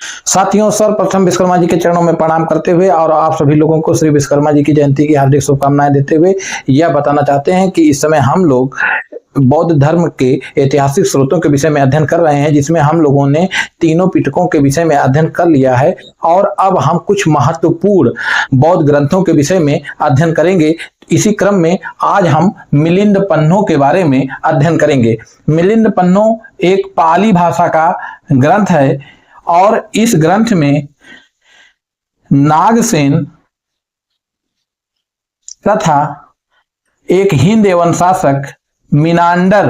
साथियों, सर्वप्रथम विश्वकर्मा जी के चरणों में प्रणाम करते हुए और आप सभी लोगों को श्री विश्वकर्मा जी की जयंती की हार्दिक शुभकामनाएं देते हुए यह बताना चाहते हैं कि इस समय हम लोग बौद्ध धर्म के ऐतिहासिक स्रोतों के विषय में अध्ययन कर रहे हैं, जिसमें हम लोगों ने तीनों पिटकों के विषय में अध्ययन कर लिया है और अब हम कुछ महत्वपूर्ण बौद्ध ग्रंथों के विषय में अध्ययन करेंगे। इसी क्रम में आज हम मिलिंद पन्नों के बारे में अध्ययन करेंगे। मिलिंद पन्नों एक पाली भाषा का ग्रंथ है और इस ग्रंथ में नागसेन तथा एक हिंद एवं शासक मिनांडर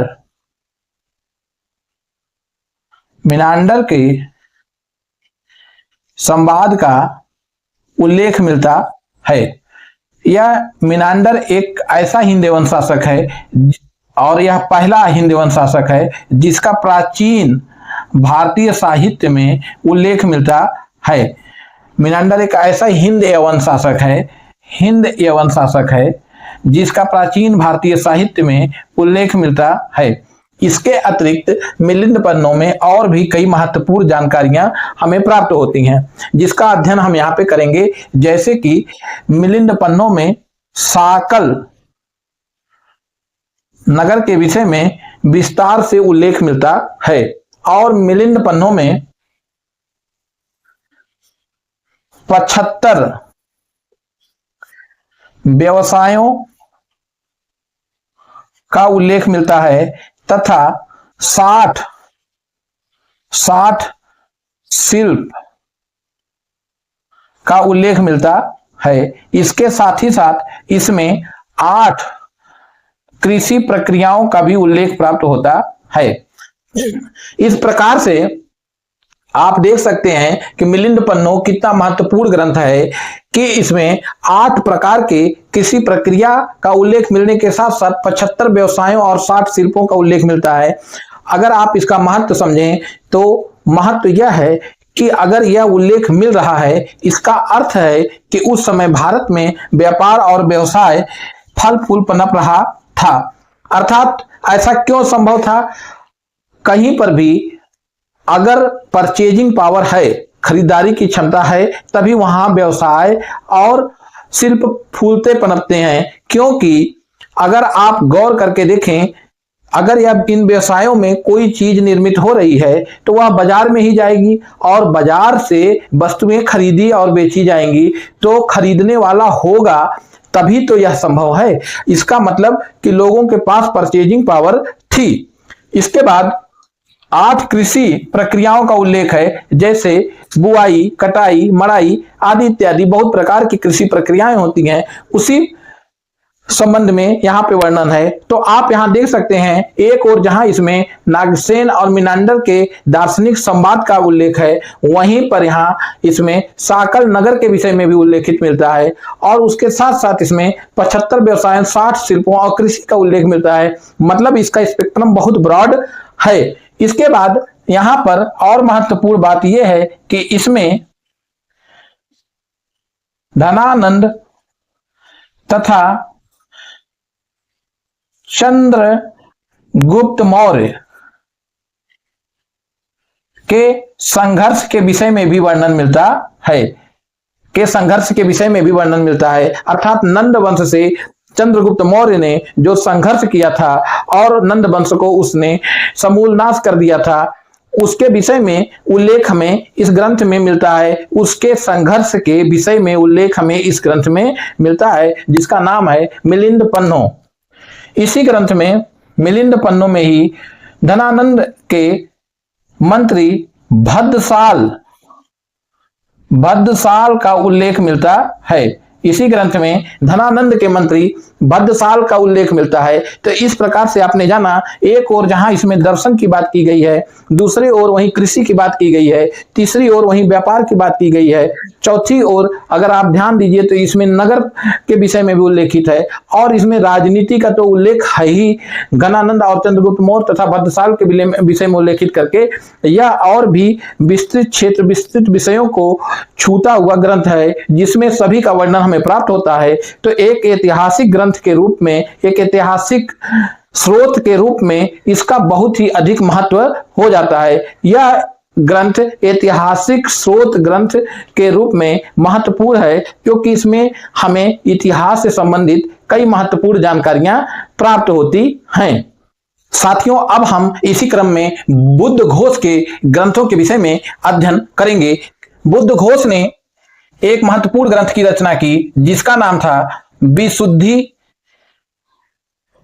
के संवाद का उल्लेख मिलता है। यह मिनांडर एक ऐसा हिंद एवं शासक है और यह पहला हिंद एवं शासक है जिसका प्राचीन भारतीय साहित्य में उल्लेख मिलता है। मिनांडर एक ऐसा हिंद एवं शासक है जिसका प्राचीन भारतीय साहित्य में उल्लेख मिलता है। इसके अतिरिक्त मिलिंद पन्नों में और भी कई महत्वपूर्ण जानकारियां हमें प्राप्त होती हैं, जिसका अध्ययन हम यहाँ पे करेंगे। जैसे कि मिलिंद पन्नों में साकल नगर के विषय में विस्तार से उल्लेख मिलता है और मिलिंद पन्नों में 75 व्यवसायों का उल्लेख मिलता है तथा 60 शिल्प का उल्लेख मिलता है। इसके साथ ही साथ इसमें 8 कृषि प्रक्रियाओं का भी उल्लेख प्राप्त होता है। इस प्रकार से आप देख सकते हैं कि मिलिंद पन्नों कितना महत्वपूर्ण ग्रंथ है कि इसमें 8 प्रकार के कृषि प्रक्रिया का उल्लेख मिलने के साथ साथ 75 व्यवसायों और 60 शिल्पों का उल्लेख मिलता है। अगर आप इसका महत्व समझें तो महत्व यह है कि अगर यह उल्लेख मिल रहा है, इसका अर्थ है कि उस समय भारत में व्यापार और व्यवसाय फल फूल पनप रहा था। अर्थात ऐसा क्यों संभव था? कहीं पर भी अगर परचेजिंग पावर है, खरीदारी की क्षमता है, तभी वहां व्यवसाय और शिल्प फूलते पनपते हैं। क्योंकि अगर आप गौर करके देखें, अगर यह इन व्यवसायों में कोई चीज निर्मित हो रही है तो वह बाजार में ही जाएगी और बाजार से वस्तुएं खरीदी और बेची जाएंगी, तो खरीदने वाला होगा तभी तो यह संभव है। इसका मतलब कि लोगों के पास परचेजिंग पावर थी। इसके बाद 8 कृषि प्रक्रियाओं का उल्लेख है, जैसे बुआई, कटाई, मड़ाई आदि इत्यादि बहुत प्रकार की कृषि प्रक्रियाएं होती हैं। उसी संबंध में यहाँ पे वर्णन है। तो आप यहाँ देख सकते हैं, एक और जहां इसमें नागसेन और मिनांडर के दार्शनिक संवाद का उल्लेख है, वहीं पर यहाँ इसमें साकल नगर के विषय में भी उल्लेखित मिलता है और उसके साथ साथ इसमें 75 व्यवसाय, 60 शिल्पों और कृषि का उल्लेख मिलता है। मतलब इसका स्पेक्ट्रम बहुत ब्रॉड है। इसके बाद यहां पर और महत्वपूर्ण बात यह है कि इसमें धनानंद तथा चंद्रगुप्त मौर्य के संघर्ष के विषय में भी वर्णन मिलता है। अर्थात नंद वंश से चंद्रगुप्त मौर्य ने जो संघर्ष किया था और नंद वंश को उसने समूल नाश कर दिया था, उसके विषय में उल्लेख हमें इस ग्रंथ में मिलता है। उसके संघर्ष के विषय में उल्लेख हमें इस ग्रंथ में मिलता है, जिसका नाम है मिलिंद पन्नों। इसी ग्रंथ में मिलिंद पन्नों में ही धनानंद के मंत्री भद्दसाल का उल्लेख मिलता है। इसी ग्रंथ में धनानंद के मंत्री भद्दसाल का उल्लेख मिलता है। तो इस प्रकार से आपने जाना, एक और जहां इसमें दर्शन की बात की गई है, दूसरी ओर वहीं कृषि की बात की गई है, तीसरी ओर वहीं व्यापार की बात की गई है, चौथी ओर अगर आप ध्यान दीजिए तो इसमें नगर के विषय में भी उल्लेखित है और इसमें राजनीति का तो उल्लेख है ही। घनानंद और चंद्रगुप्त मौर्य तथा भद्दसाल के विषय में उल्लेखित करके यह और भी विस्तृत विषयों को छूता हुआ ग्रंथ है, जिसमें सभी का वर्णन हमें प्राप्त होता है। तो एक ऐतिहासिक ग्रंथ के रूप में, एक ऐतिहासिक स्रोत के रूप में इसका बहुत ही अधिक महत्व हो जाता है। यह ग्रंथ ऐतिहासिक स्रोत ग्रंथ के रूप में महत्वपूर्ण है, क्योंकि इसमें हमें इतिहास से संबंधित कई महत्वपूर्ण जानकारियां प्राप्त होती हैं। साथियों, अब हम इसी क्रम में बुद्ध घोष के ग्रंथों के विषय में अध्ययन करेंगे। बुद्ध घोष ने एक महत्वपूर्ण ग्रंथ की रचना की जिसका नाम था विशुद्धि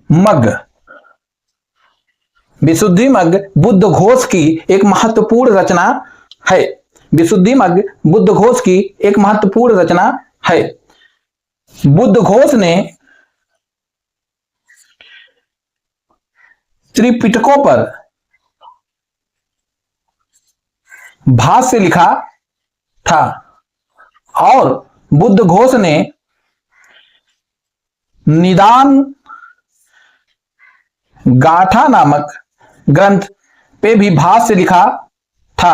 मग्ग। विशुद्धि मग्ग बुद्ध घोष की एक महत्वपूर्ण रचना है। विशुद्धि मग्ग बुद्ध घोष की एक महत्वपूर्ण रचना है। बुद्ध घोष ने त्रिपिटकों पर भाष्य लिखा था और बुद्ध घोष ने निदान गाथा नामक ग्रंथ पे भी भाष्य लिखा था।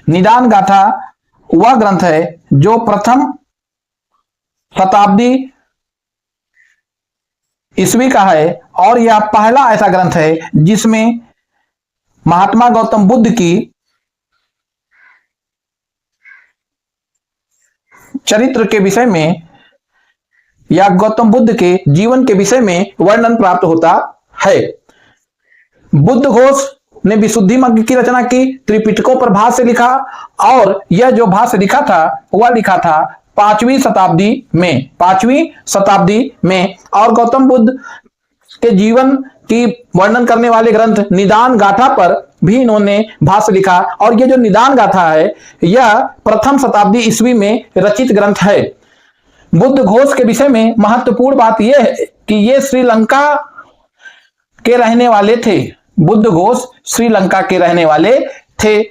निदान गाथा वह ग्रंथ है जो प्रथम शताब्दी ईस्वी का है और यह पहला ऐसा ग्रंथ है जिसमें महात्मा गौतम बुद्ध की चरित्र के विषय में या गौतम बुद्ध के जीवन के विषय में वर्णन प्राप्त होता है। बुद्ध घोष ने विशुद्धि मग्ग की रचना की, त्रिपिटकों पर भाष्य लिखा और यह जो भाष्य लिखा था वह लिखा था 5वीं शताब्दी में और गौतम बुद्ध के जीवन की वर्णन करने वाले ग्रंथ निदान गाथा पर भी इन्होंने भाष्य लिखा और यह जो निदान गाथा है यह प्रथम शताब्दी ईस्वी में रचित ग्रंथ है। बुद्ध घोष के विषय में महत्वपूर्ण बात यह है कि ये श्रीलंका के रहने वाले थे। बुद्ध घोष श्रीलंका के रहने वाले थे।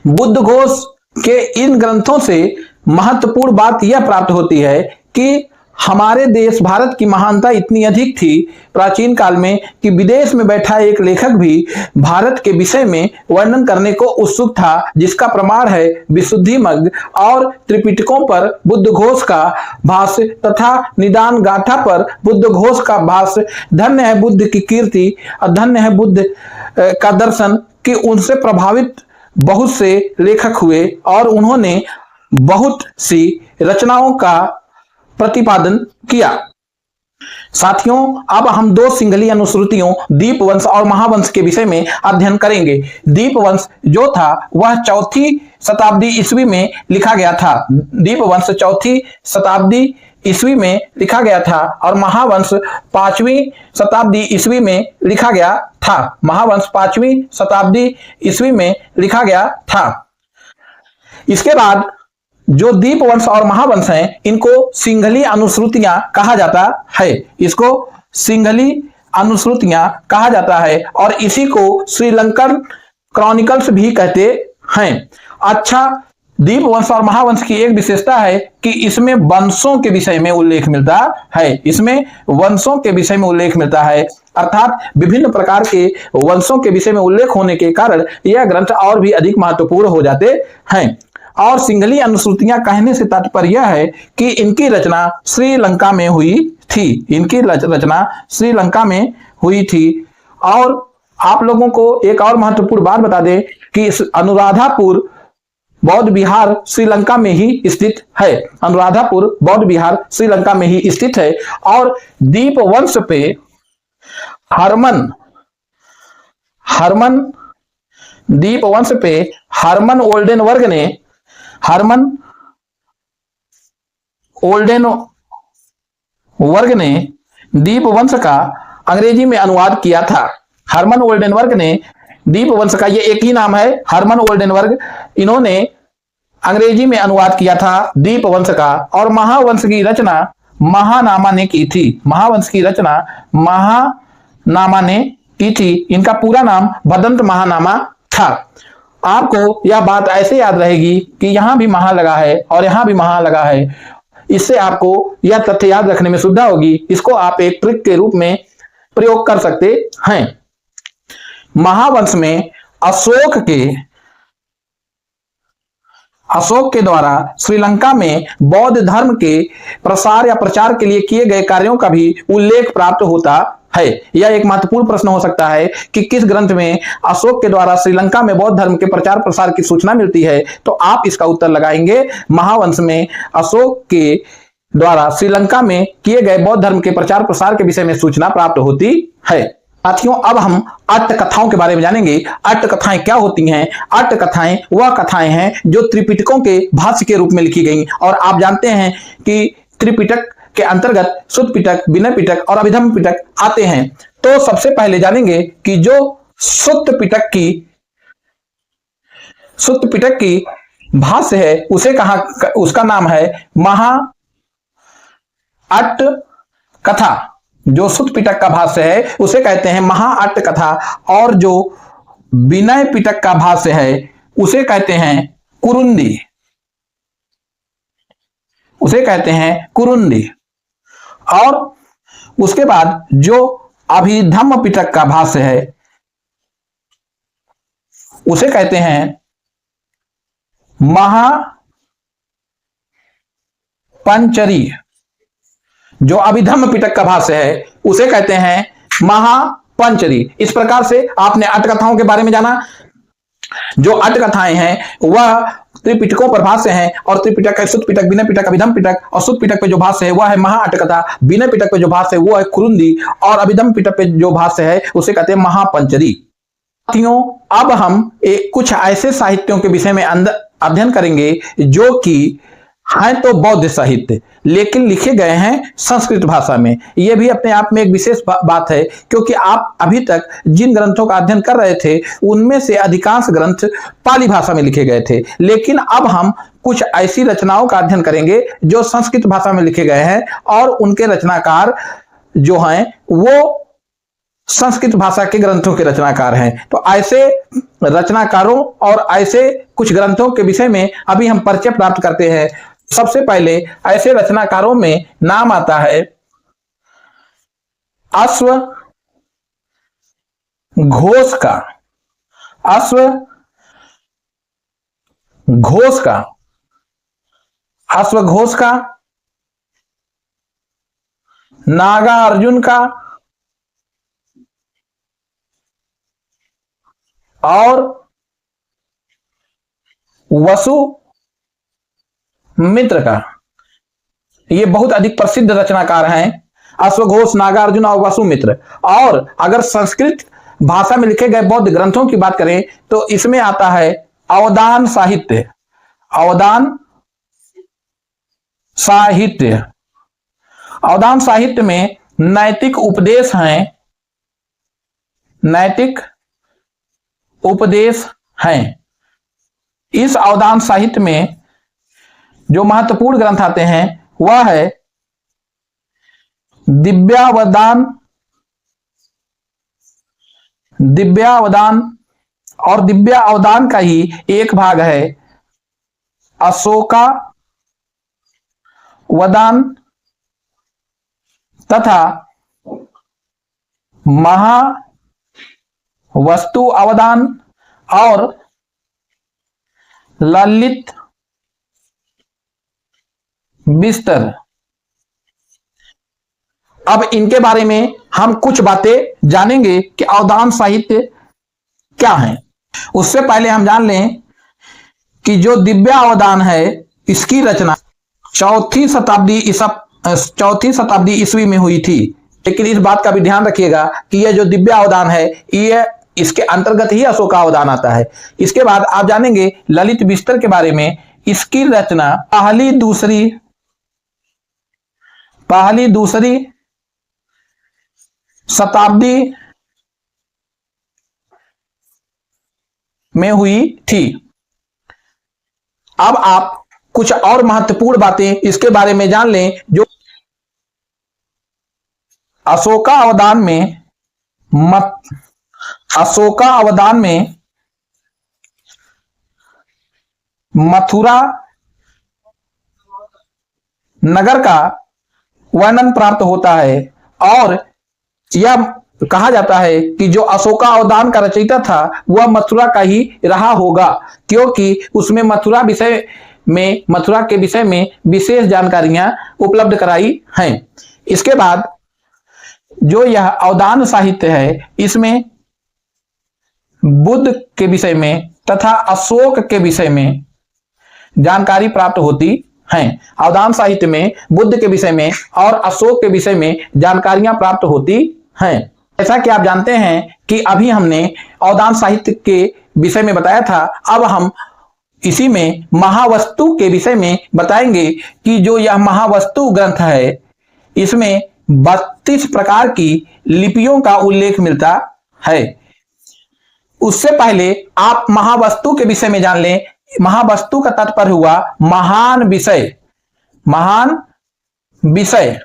बुद्ध घोष के इन ग्रंथों से महत्वपूर्ण बात यह प्राप्त होती है कि हमारे देश भारत की महानता इतनी अधिक थी प्राचीन काल में कि विदेश में बैठा एक लेखक भी भारत के विषय में वर्णन करने को उत्सुक था, जिसका प्रमाण है विशुद्धि मग्ग और त्रिपिटकों पर बुद्ध घोष का भाष्य तथा निदान गाथा पर बुद्ध घोष का भाष्य। धन्य है बुद्ध की कीर्ति और धन्य है बुद्ध का दर्शन कि उनसे प्रभावित बहुत से लेखक हुए और उन्होंने बहुत सी रचनाओं का प्रतिपादन किया। साथियों, अब हम दो सिंहली अनुश्रुतियों दीपवंश और महावंश के विषय में अध्ययन करेंगे। दीपवंश जो था वह 4वीं शताब्दी ईस्वी में लिखा गया था। दीपवंश 4वीं शताब्दी ईस्वी में लिखा गया था और महावंश 5वीं शताब्दी ईस्वी में लिखा गया था। महावंश 5वीं शताब्दी ईस्वी में लिखा गया था। इसके बाद जो दीपवंश और महावंश हैं इनको सिंहली अनुश्रुतियां कहा जाता है। इसको सिंहली अनुश्रुतियां कहा जाता है और इसी को श्रीलंकन क्रॉनिकल्स भी कहते हैं। अच्छा, दीपवंश और महावंश की एक विशेषता है कि इसमें वंशों के विषय में उल्लेख मिलता है। इसमें वंशों के विषय में उल्लेख मिलता है, अर्थात विभिन्न प्रकार के वंशों के विषय में उल्लेख होने के कारण यह ग्रंथ और भी अधिक महत्वपूर्ण हो जाते हैं। और सिंहली अनुश्रुतियां कहने से तात्पर्य यह है कि इनकी रचना श्रीलंका में हुई थी। इनकी रचना श्रीलंका में हुई थी। और आप लोगों को एक और महत्वपूर्ण बात बता दें कि अनुराधापुर बौद्ध विहार श्रीलंका में ही स्थित है। अनुराधापुर बौद्ध विहार श्रीलंका में ही स्थित है। और दीपवंश पे दीपवंश पे हरमन ओल्डेनवर्ग ने दीपवंश का अंग्रेजी में अनुवाद किया था। हरमन ओल्डेनवर्ग ने दीपवंश का, ये एक ही नाम है, हरमन ओल्डेनवर्ग, इन्होंने अंग्रेजी में अनुवाद किया था दीपवंश का। और महावंश की रचना महानामा ने की थी। महावंश की रचना महानामा ने की थी। इनका पूरा नाम भदंत महानामा था। आपको यह बात ऐसे याद रहेगी कि यहां भी महा लगा है और यहां भी महा लगा है। इससे आपको यह तथ्य याद रखने में सुविधा होगी। इसको आप एक ट्रिक के रूप में प्रयोग कर सकते हैं। महावंश में अशोक के द्वारा श्रीलंका में बौद्ध धर्म के प्रसार या प्रचार के लिए किए गए कार्यों का भी उल्लेख प्राप्त होता है। यह एक महत्वपूर्ण प्रश्न हो सकता है कि किस ग्रंथ में अशोक के द्वारा श्रीलंका में बौद्ध धर्म के प्रचार प्रसार की सूचना मिलती है। तो आप इसका उत्तर लगाएंगे महावंश में अशोक के द्वारा श्रीलंका में किए गए बौद्ध धर्म के प्रचार प्रसार के विषय में सूचना प्राप्त होती है। साथियों, अब हम अट्ट कथाओं के बारे में जानेंगे। अट्ट कथाएं क्या होती हैं? अट्ट कथाएं वह कथाएं हैं जो त्रिपिटकों के भाष्य के रूप में लिखी गई, और आप जानते हैं कि त्रिपिटक के अंतर्गत शुद्ध पिटक, विनय पिटक और अभिधम्म पिटक आते हैं। तो सबसे पहले जानेंगे कि जो शुद्ध पिटक की भाष्य है उसे उसका नाम है महा अट्ट कथा। जो शुद्ध पिटक का भाष्य है उसे कहते हैं महा अट्ट कथा, और जो विनय पिटक का भाष्य है उसे कहते हैं कुरुंदी, और उसके बाद जो अभिधम्म पिटक का भाष्य है उसे कहते हैं महापंचरी। जो अभिधम्म पिटक का भाष्य है उसे कहते हैं महापंचरी। इस प्रकार से आपने अट्ट कथाओं के बारे में जाना। जो अट्ट कथाएं हैं वह त्रिपिटकों पर भाष्य हैं, और त्रिपिटक है शुद्ध पिटक, विनय पिटक, अभिधम्म पिटक, और शुद्ध पिटक पे जो भाष्य है वह है महा अट्ट कथा, विनय पिटक पे जो भाष्य है वो है कुरुंदी, और अभिधम्म पिटक पे जो भाष्य है उसे कहते हैं महापंचरी। साथियों, अब हम कुछ ऐसे साहित्यों के विषय में अध्ययन करेंगे जो कि हैं तो बौद्ध साहित्य, लेकिन लिखे गए हैं संस्कृत भाषा में। यह भी अपने आप में एक विशेष बात है, क्योंकि आप अभी तक जिन ग्रंथों का अध्ययन कर रहे थे उनमें से अधिकांश ग्रंथ पाली भाषा में लिखे गए थे, लेकिन अब हम कुछ ऐसी रचनाओं का अध्ययन करेंगे जो संस्कृत भाषा में लिखे गए हैं, और उनके रचनाकार जो हैं वो संस्कृत भाषा के ग्रंथों के रचनाकार हैं। तो ऐसे रचनाकारों और ऐसे कुछ ग्रंथों के विषय में अभी हम परिचय प्राप्त करते हैं। सबसे पहले ऐसे रचनाकारों में नाम आता है अश्वघोष का, नागार्जुन का, और वसुमित्र का। ये बहुत अधिक प्रसिद्ध रचनाकार हैं, अश्वघोष, नागार्जुन और वसुमित्र। और अगर संस्कृत भाषा में लिखे गए बौद्ध ग्रंथों की बात करें तो इसमें आता है अवदान साहित्य। अवदान साहित्य में नैतिक उपदेश हैं। इस अवदान साहित्य में जो महत्वपूर्ण ग्रंथ आते हैं वह है दिव्यावदान, और दिव्यावदान का ही एक भाग है अशोकावदान तथा महावस्तु अवदान और ललित बिस्तर। अब इनके बारे में हम कुछ बातें जानेंगे कि अवदान साहित्य क्या है। उससे पहले हम जान लें कि जो दिव्यावदान है इसकी रचना चौथी शताब्दी ईस्वी में हुई थी। लेकिन इस बात का भी ध्यान रखिएगा कि यह जो दिव्यावदान है यह इसके अंतर्गत ही अशोकावदान आता है। इसके बाद आप जानेंगे ललित बिस्तर के बारे में। इसकी रचना पहली दूसरी शताब्दी में हुई थी। अब आप कुछ और महत्वपूर्ण बातें इसके बारे में जान लें। जो अशोकावदान में मथुरा नगर का वर्णन प्राप्त होता है, और यह कहा जाता है कि जो अशोकावदान का रचयिता था वह मथुरा का ही रहा होगा, क्योंकि उसमें मथुरा के विषय में विशेष जानकारियां उपलब्ध कराई हैं। इसके बाद जो यह अवदान साहित्य है, इसमें बुद्ध के विषय में तथा अशोक के विषय में जानकारी प्राप्त होती है। अवदान साहित्य में बुद्ध के विषय में और अशोक के विषय में जानकारियां प्राप्त होती हैं। जैसा कि आप जानते हैं कि अभी हमने अवदान साहित्य के विषय में बताया था, अब हम इसी में महावस्तु के विषय में बताएंगे कि जो यह महावस्तु ग्रंथ है, इसमें 32 प्रकार की लिपियों का उल्लेख मिलता है। उससे पहले आप महावस्तु के विषय में जान लें। महावस्तु का तात्पर्य हुआ महान विषय। महान विषय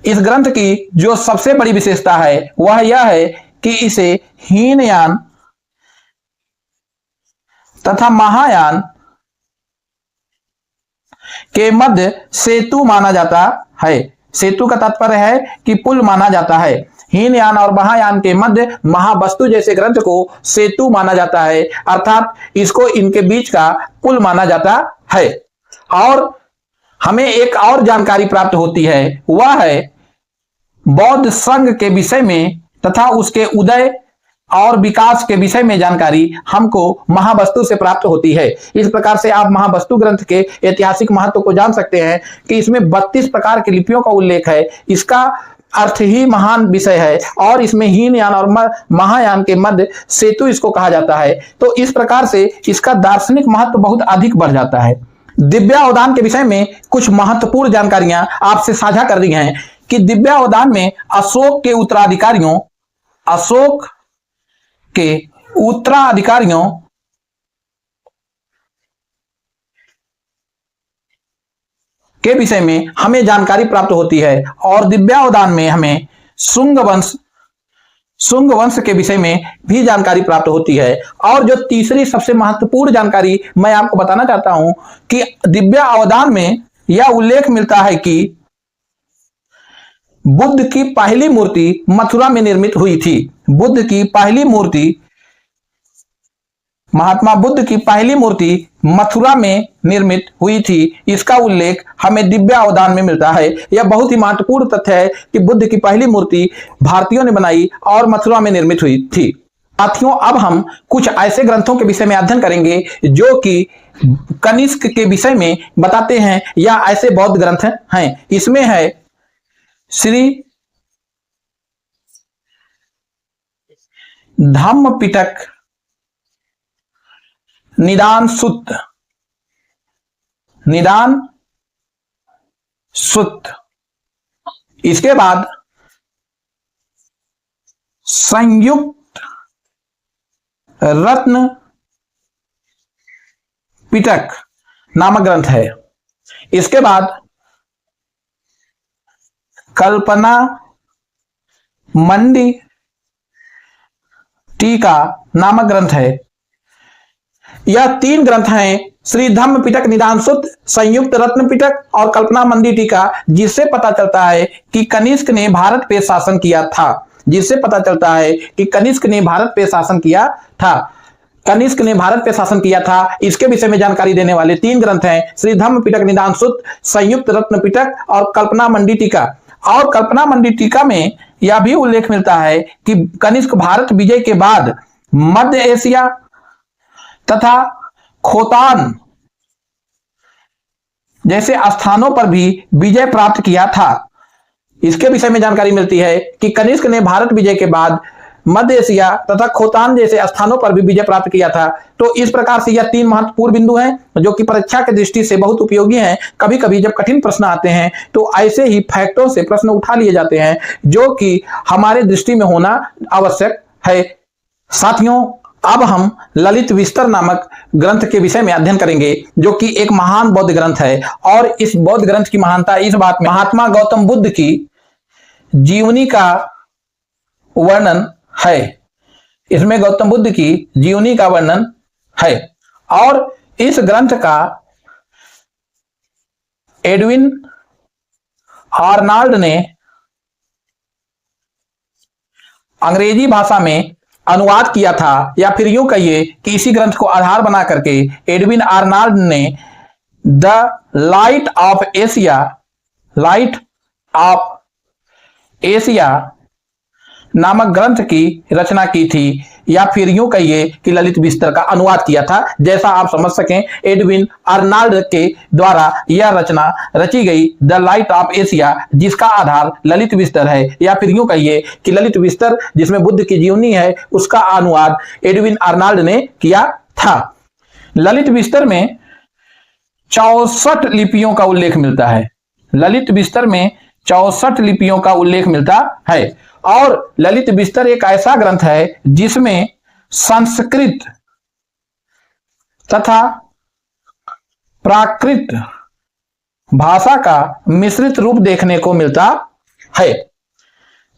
इस ग्रंथ की जो सबसे बड़ी विशेषता है वह यह है कि इसे हीनयान तथा महायान के मध्य सेतु माना जाता है। सेतु का तात्पर्य है कि पुल माना जाता है। हीनयान और महायान के मध्य महावस्तु जैसे ग्रंथ को सेतु माना जाता है, अर्थात इसको इनके बीच का पुल माना जाता है। और हमें एक और जानकारी प्राप्त होती है, वह है बौद्ध संघ के विषय में तथा उसके उदय और विकास के विषय में जानकारी हमको महावस्तु से प्राप्त होती है। इस प्रकार से आप महावस्तु ग्रंथ के ऐतिहासिक महत्व को जान सकते हैं कि इसमें 32 प्रकार की लिपियों का उल्लेख है। इसका अर्थ ही महान विषय है और इसमें हीनयान और महायान के मध्य सेतु इसको कहा जाता है। तो इस प्रकार से इसका दार्शनिक महत्व बहुत अधिक बढ़ जाता है। दिव्यावदान के विषय में कुछ महत्वपूर्ण जानकारियां आपसे साझा कर दी हैं कि दिव्यावदान में अशोक के उत्तराधिकारियों के विषय में हमें जानकारी प्राप्त होती है और दिव्यावदान में हमें शुंग वंश के विषय में भी जानकारी प्राप्त होती है। और जो तीसरी सबसे महत्वपूर्ण जानकारी मैं आपको बताना चाहता हूं कि दिव्यावदान में यह उल्लेख मिलता है कि बुद्ध की पहली मूर्ति मथुरा में निर्मित हुई थी। महात्मा बुद्ध की पहली मूर्ति मथुरा में निर्मित हुई थी। इसका उल्लेख हमें दिव्यावदान में मिलता है। यह बहुत ही महत्वपूर्ण तथ्य है कि बुद्ध की पहली मूर्ति भारतीयों ने बनाई और मथुरा में निर्मित हुई थी। साथियों, अब हम कुछ ऐसे ग्रंथों के विषय में अध्ययन करेंगे जो कि कनिष्क के विषय में बताते हैं या ऐसे बौद्ध ग्रंथ हैं। इसमें है श्री धम्मपिटक निदान सुत्त। इसके बाद संयुक्त रत्न पिटक नामक ग्रंथ है। इसके बाद कल्पना मंडी टीका नामक ग्रंथ है। यह 3 ग्रंथ हैं, श्री धम्म पिटक निदान सुत्त, संयुक्त रत्न पिटक और कल्पना मंडी टीका, जिससे पता चलता है कि कनिष्क ने भारत पे शासन किया था। इसके विषय में जानकारी देने वाले 3 ग्रंथ हैं, श्री धम्म पिटक निदान सुत्त, संयुक्त रत्न पिटक और कल्पना मंडी टीका। और कल्पना मंडी टीका में यह भी उल्लेख मिलता है कि कनिष्क भारत विजय के बाद मध्य एशिया तथा खोतान जैसे स्थानों पर भी विजय प्राप्त किया था। इसके विषय में जानकारी मिलती है कि कनिष्क ने भारत विजय के बाद मध्य एशिया तथा खोतान जैसे स्थानों पर भी विजय प्राप्त किया था। तो इस प्रकार से यह 3 महत्वपूर्ण बिंदु हैं जो कि परीक्षा की दृष्टि से बहुत उपयोगी हैं। कभी कभी जब कठिन प्रश्न आते हैं तो ऐसे ही फैक्टों से प्रश्न उठा लिए जाते हैं जो कि हमारे दृष्टि में होना आवश्यक है। साथियों, अब हम ललित विस्तर नामक ग्रंथ के विषय में अध्ययन करेंगे जो कि एक महान बौद्ध ग्रंथ है। और इस बौद्ध ग्रंथ की महानता इस बात में महात्मा गौतम बुद्ध की जीवनी का वर्णन है। इसमें गौतम बुद्ध की जीवनी का वर्णन है और इस ग्रंथ का एडविन आर्नाल्ड ने अंग्रेजी भाषा में अनुवाद किया था, या फिर यूं कहिए कि इसी ग्रंथ को आधार बना करके एडविन आर्नल्ड ने द लाइट ऑफ एशिया नामक ग्रंथ की रचना की थी, या फिर यूं कहिए कि ललित विस्तर का अनुवाद किया था। जैसा आप समझ सकें, एडविन आर्नल्ड के द्वारा यह रचना रची गई द लाइट ऑफ एशिया, जिसका आधार ललित विस्तर है, या फिर यूं कहिए कि ललित विस्तर जिसमें बुद्ध की जीवनी है, उसका अनुवाद एडविन आर्नल्ड ने किया था। ललित विस्तर में 64 लिपियों का उल्लेख मिलता है। ललित विस्तर में 64 लिपियों का उल्लेख मिलता है, और ललित विस्तर एक ऐसा ग्रंथ है जिसमें संस्कृत तथा प्राकृत भाषा का मिश्रित रूप देखने को मिलता है।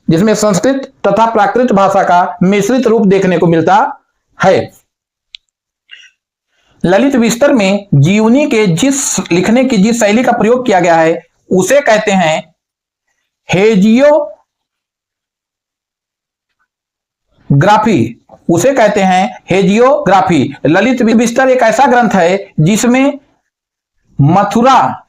जिसमें संस्कृत तथा प्राकृत भाषा का मिश्रित रूप देखने को मिलता है। ललित विस्तर में जीवनी के लिखने की जिस शैली का प्रयोग किया गया है, उसे कहते हैं हेजियोग्राफी। ललित विस्तर एक ऐसा ग्रंथ है जिसमें मथुरा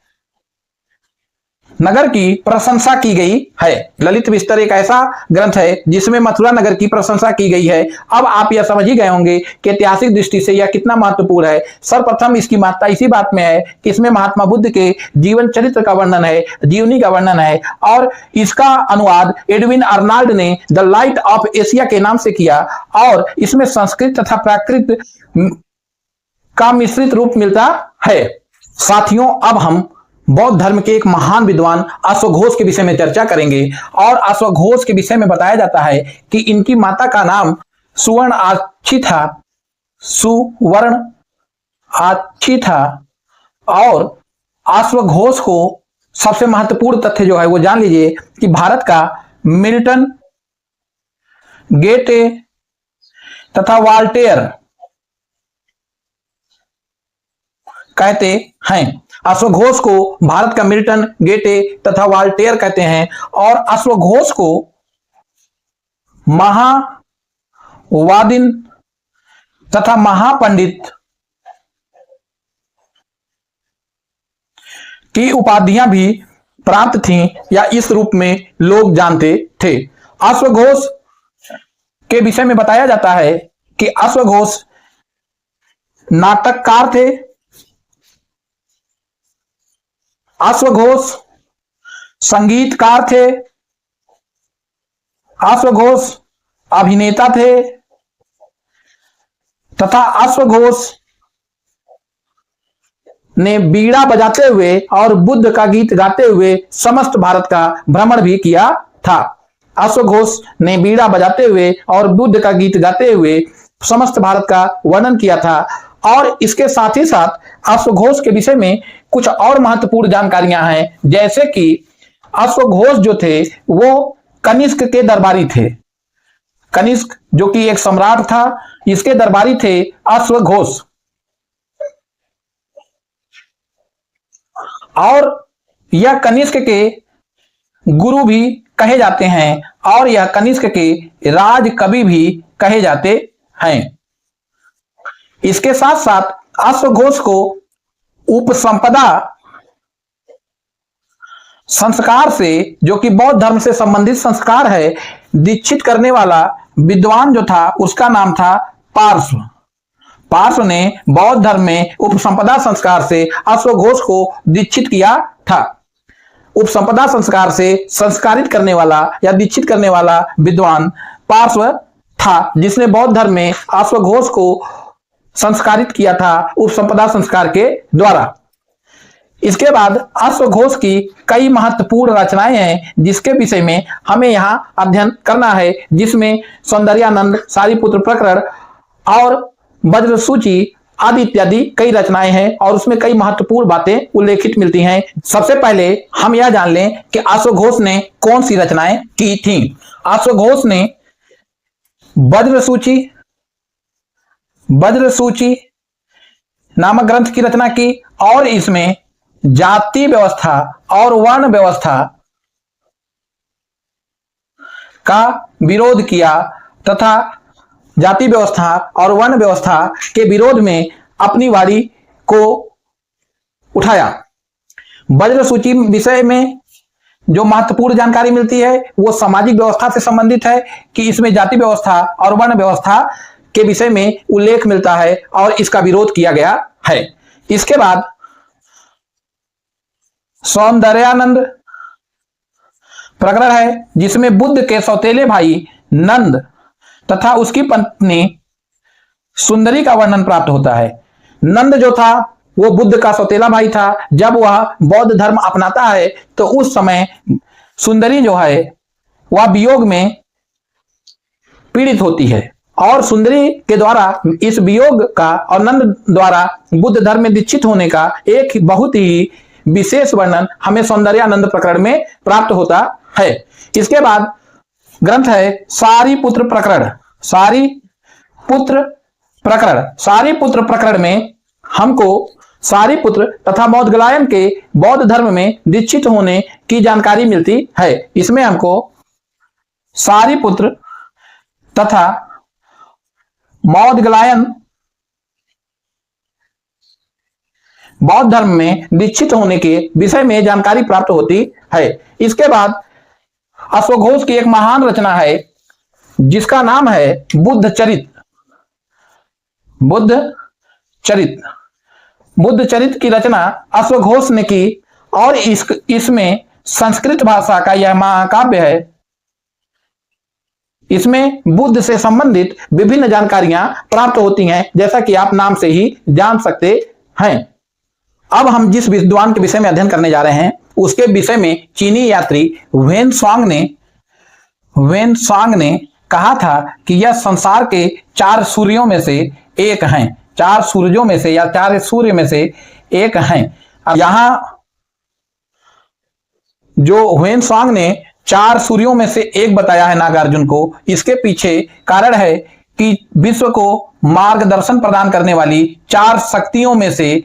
नगर की प्रशंसा की गई है। ललित विस्तर एक ऐसा ग्रंथ है जिसमें मथुरा नगर की प्रशंसा की गई है। अब आप यह समझ ही गए होंगे कि ऐतिहासिक दृष्टि से यह कितना महत्वपूर्ण है। सर्वप्रथम इसकी महत्ता इसी बात में है कि इसमें महात्मा बुद्ध के जीवन चरित्र का वर्णन है, जीवनी का वर्णन है, और इसका अनुवाद एडविन आर्नल्ड ने द लाइट ऑफ एशिया के नाम से किया, और इसमें संस्कृत तथा प्राकृत का मिश्रित रूप मिलता है। साथियों, अब हम बौद्ध धर्म के एक महान विद्वान अश्वघोष के विषय में चर्चा करेंगे। और अश्वघोष के विषय में बताया जाता है कि इनकी माता का नाम सुवर्ण आछी था। और अश्वघोष को सबसे महत्वपूर्ण तथ्य जो है वो जान लीजिए कि भारत का मिल्टन, गेटे तथा वाल्टेयर कहते हैं। अश्वघोष को भारत का मिल्टन, गेटे तथा वाल्टेयर कहते हैं, और अश्वघोष को महावादिन तथा महापंडित की उपाधियां भी प्राप्त थीं, या इस रूप में लोग जानते थे। अश्वघोष के विषय में बताया जाता है कि अश्वघोष नाटककार थे, अश्वघोष संगीतकार थे, अश्वघोष अभिनेता थे, तथा अश्वघोष ने बीड़ा बजाते हुए और बुद्ध का गीत गाते हुए समस्त भारत का भ्रमण भी किया था। अश्वघोष ने बीड़ा बजाते हुए और बुद्ध का गीत गाते हुए समस्त भारत का वर्णन किया था। और इसके साथ ही साथ अश्वघोष के विषय में कुछ और महत्वपूर्ण जानकारियां हैं, जैसे कि अश्वघोष जो थे वो कनिष्क के दरबारी थे। कनिष्क जो कि एक सम्राट था, इसके दरबारी थे अश्वघोष। और यह कनिष्क के गुरु भी कहे जाते हैं, और यह कनिष्क के राज कवि भी कहे जाते हैं। इसके साथ साथ अश्वघोष को उपसंपदा संस्कार से, जो कि बौद्ध धर्म से संबंधित संस्कार है, दीक्षित करने वाला विद्वान जो था उसका नाम था पार्श्व। पार्श्व ने बौद्ध धर्म में उपसंपदा संस्कार से अश्वघोष को दीक्षित किया था। उपसंपदा संस्कार से संस्कारित करने वाला या दीक्षित करने वाला विद्वान पार्श्व था, जिसने बौद्ध धर्म में अश्वघोष को संस्कारित किया था उपसंपदा संस्कार के द्वारा। इसके बाद अश्वघोष की कई महत्वपूर्ण रचनाएं हैं जिसके विषय में हमें यहां अध्ययन करना है, जिसमें सौंदर्यानंद, सारीपुत्र प्रकरण और वज्रसूची आदि इत्यादि कई रचनाएं हैं, और उसमें कई महत्वपूर्ण बातें उल्लेखित मिलती हैं। सबसे पहले हम यह जान लें कि अश्वघोष ने कौन सी रचनाएं की थी। अश्वघोष ने वज्रसूची नामक ग्रंथ की रचना की, और इसमें जाति व्यवस्था और वर्ण व्यवस्था का विरोध किया तथा जाति व्यवस्था और वर्ण व्यवस्था के विरोध में अपनी वाणी को उठाया। वज्र सूची विषय में जो महत्वपूर्ण जानकारी मिलती है वो सामाजिक व्यवस्था से संबंधित है कि इसमें जाति व्यवस्था और वर्ण व्यवस्था के विषय में उल्लेख मिलता है और इसका विरोध किया गया है। इसके बाद सौंदर्यानंद प्रकरण है जिसमें बुद्ध के सौतेले भाई नंद तथा उसकी पत्नी सुंदरी का वर्णन प्राप्त होता है। नंद जो था वो बुद्ध का सौतेला भाई था। जब वह बौद्ध धर्म अपनाता है तो उस समय सुंदरी जो है वह वियोग में पीड़ित होती है और सुंदरी के द्वारा इस वियोग का और नंद द्वारा बुद्ध धर्म में दीक्षित होने का एक बहुत ही विशेष वर्णन हमें सौंदर्यानंद प्रकरण में प्राप्त होता है। इसके बाद ग्रंथ है सारीपुत्र प्रकरण। सारीपुत्र प्रकरण में हमको सारीपुत्र तथा मौदगलायन के बौद्ध धर्म में दीक्षित होने की जानकारी मिलती है। इसमें हमको सारीपुत्र तथा मौदगलायन बौद्ध धर्म में दीक्षित होने के विषय में जानकारी प्राप्त होती है। इसके बाद अश्वघोष की एक महान रचना है जिसका नाम है बुद्ध चरित की रचना अश्वघोष ने की और इसमें संस्कृत भाषा का यह महाकाव्य है। इसमें बुद्ध से संबंधित विभिन्न जानकारियां प्राप्त होती हैं जैसा कि आप नाम से ही जान सकते हैं। अब हम जिस विद्वान के विषय में अध्ययन करने जा रहे हैं उसके विषय में चीनी यात्री वेनसांग ने कहा था कि यह संसार के 4 सूर्यों में से एक हैं। 4 सूर्यों में से या 4 सूर्य में से एक हैं। अब यहां जो वेनसांग ने 4 सूर्यों में से एक बताया है नागार्जुन को, इसके पीछे कारण है कि विश्व को मार्गदर्शन प्रदान करने वाली 4 शक्तियों में से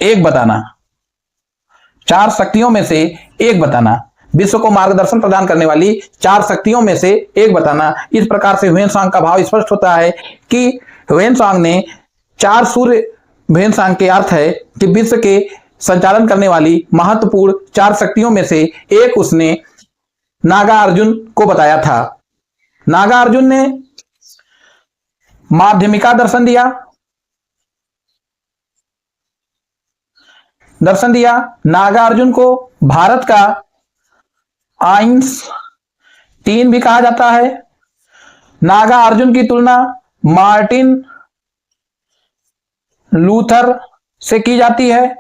एक बताना। 4 शक्तियों में से एक बताना, विश्व को मार्गदर्शन प्रदान करने वाली 4 शक्तियों में से एक बताना। इस प्रकार से वेनसांग का भाव स्पष्ट होता है कि वेनसांग ने 4 सूर्य, वेनसांग के अर्थ है कि विश्व के संचालन करने वाली महत्वपूर्ण 4 शक्तियों में से एक उसने नागार्जुन को बताया था। नागार्जुन ने माध्यमिका दर्शन दिया। नागार्जुन को भारत का आइंस्टीन भी कहा जाता है। नागार्जुन की तुलना मार्टिन लूथर से की जाती है।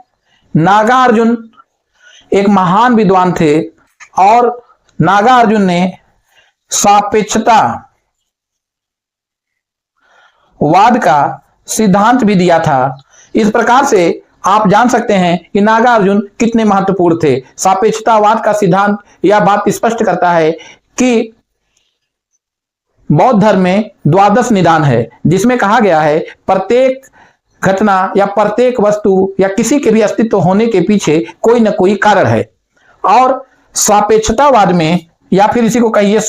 नागार्जुन एक महान विद्वान थे और नागार्जुन ने सापेक्षतावाद का सिद्धांत भी दिया था। इस प्रकार से आप जान सकते हैं कि नागार्जुन कितने महत्वपूर्ण थे। सापेक्षतावाद का सिद्धांत यह बात स्पष्ट करता है कि बौद्ध धर्म में 12 निदान है जिसमें कहा गया है प्रत्येक घटना या प्रत्येक वस्तु या किसी के भी अस्तित्व होने के पीछे कोई न कोई कारण है। और सापेक्षतावाद में या फिर इसी को कहिए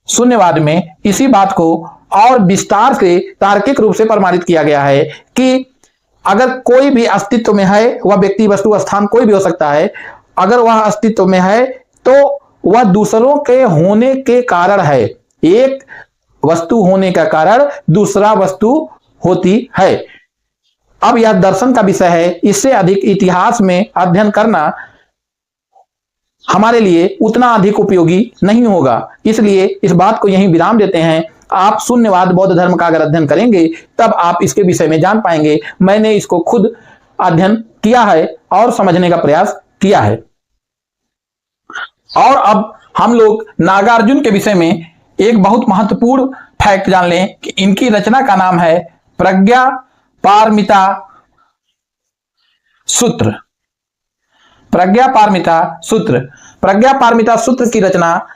शून्यवाद में इसी बात को और विस्तार से तार्किक रूप से प्रमाणित किया गया है कि अगर कोई भी अस्तित्व में है, वह व्यक्ति वस्तु स्थान कोई भी हो सकता है, अगर वह अस्तित्व में है तो वह दूसरों के होने के कारण है। एक वस्तु होने का कारण दूसरा वस्तु होती है। अब यह दर्शन का विषय है, इससे अधिक इतिहास में अध्ययन करना हमारे लिए उतना अधिक उपयोगी नहीं होगा, इसलिए इस बात को यहीं विराम देते हैं। आप शून्यवाद बौद्ध धर्म का अगर अध्ययन करेंगे तब आप इसके विषय में जान पाएंगे। मैंने इसको खुद अध्ययन किया है और समझने का प्रयास किया है। और अब हम लोग नागार्जुन के विषय में एक बहुत महत्वपूर्ण फैक्ट जान लें कि इनकी रचना का नाम है प्रज्ञापारमिता सूत्र। प्रज्ञापारमिता सूत्र की रचना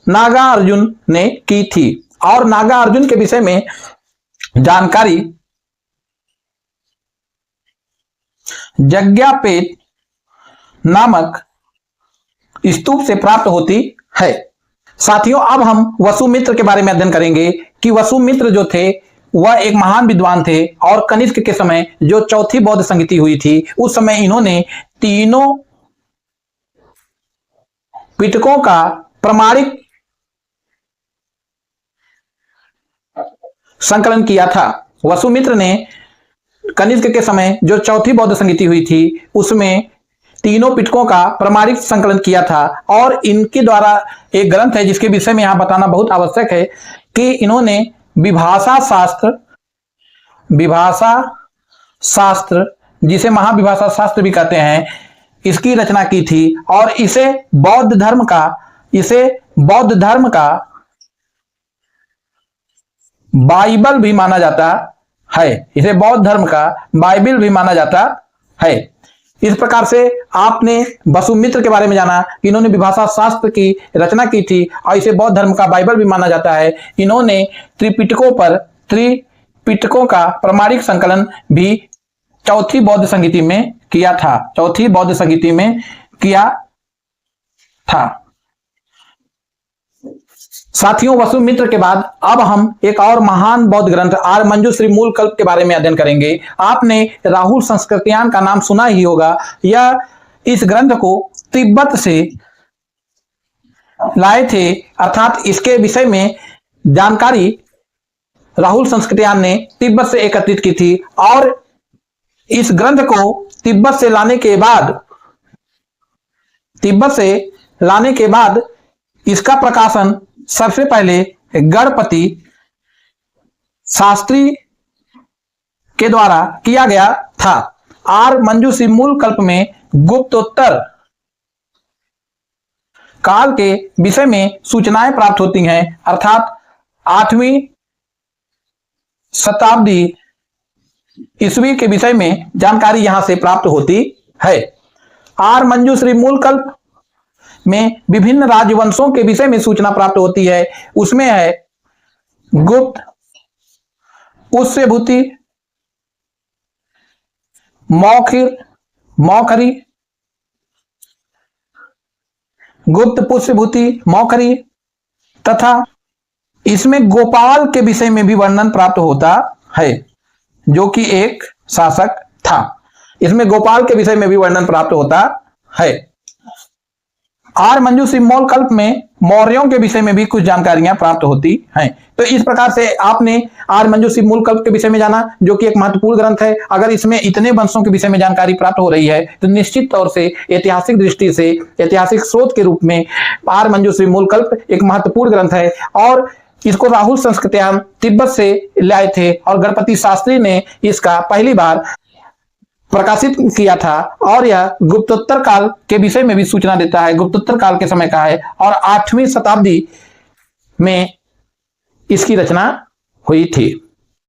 नागार्जुन ने की थी और नागार्जुन के विषय में जानकारी जग्यापेट नामक स्तूप से प्राप्त होती है। साथियों, अब हम वसुमित्र के बारे में अध्ययन करेंगे कि वसुमित्र जो थे वह एक महान विद्वान थे और कनिष्क के समय जो चौथी बौद्ध संगति हुई थी उस समय इन्होंने तीनों पिटकों का प्रमाणिक संकलन किया था। वसुमित्र ने कनिष्क के समय जो चौथी बौद्ध संगति हुई थी उसमें तीनों पिटकों का प्रमाणिक संकलन किया था और इनके द्वारा एक ग्रंथ है जिसके विषय में यहां बताना बहुत आवश्यक है कि इन्होंने विभाषा शास्त्र जिसे महाविभाषा शास्त्र भी कहते हैं, इसकी रचना की थी और इसे बौद्ध धर्म का बाइबल भी माना जाता है। इसे बौद्ध धर्म का बाइबल भी माना जाता है। इस प्रकार से आपने वसुमित्र के बारे में जाना कि इन्होंने विभाषा शास्त्र की रचना की थी और इसे बौद्ध धर्म का बाइबल भी माना जाता है। इन्होंने त्रिपिटकों का प्रमाणिक संकलन भी चौथी बौद्ध संगति में किया था। साथियों, वसुमित्र के बाद अब हम एक और महान बौद्ध ग्रंथ आर्यमंजूश्री मूलकल्प के बारे में अध्ययन करेंगे। आपने राहुल संस्कृत्यायन का नाम सुना ही होगा। यह इस ग्रंथ को तिब्बत से लाए थे, अर्थात इसके विषय में जानकारी राहुल संस्कृत्यायन ने तिब्बत से एकत्रित की थी और इस ग्रंथ को तिब्बत से लाने के बाद इसका प्रकाशन सबसे पहले गणपति शास्त्री के द्वारा किया गया था। आर्यमंजूश्री मूलकल्प में गुप्तोत्तर काल के विषय में सूचनाएं प्राप्त होती हैं, अर्थात 8वीं शताब्दी ईस्वी के विषय में जानकारी यहां से प्राप्त होती है। आर्यमंजूश्री मूलकल्प में विभिन्न राजवंशों के विषय में सूचना प्राप्त होती है। उसमें है गुप्त, पुष्यभूति, मौखरी, गुप्त, पुष्यभूति, मौखरी तथा इसमें गोपाल के विषय में भी वर्णन प्राप्त होता है जो कि एक शासक था। इसमें गोपाल के विषय में भी वर्णन प्राप्त होता है। आर्यमंजूश्री मूलकल्प में मौर्यों के विषय में भी कुछ जानकारियां प्राप्त होती हैं। तो इस प्रकार से आपने आर्यमंजूश्री मूलकल्प के विषय में जाना जो कि एक महत्वपूर्ण ग्रंथ है। अगर इसमें इतने वंशों के विषय में जानकारी प्राप्त हो रही है तो निश्चित तौर से ऐतिहासिक दृष्टि से ऐतिहासिक स्रोत के रूप में आर्यमंजूश्री मूलकल्प एक महत्वपूर्ण ग्रंथ है और इसको राहुल संस्कृत्यायन तिब्बत से लाए थे और गणपति शास्त्री ने इसका पहली बार प्रकाशित किया था और यह गुप्तोत्तर काल के विषय में भी सूचना देता है। गुप्तोत्तर काल के समय का है और 8वीं शताब्दी में इसकी रचना हुई थी।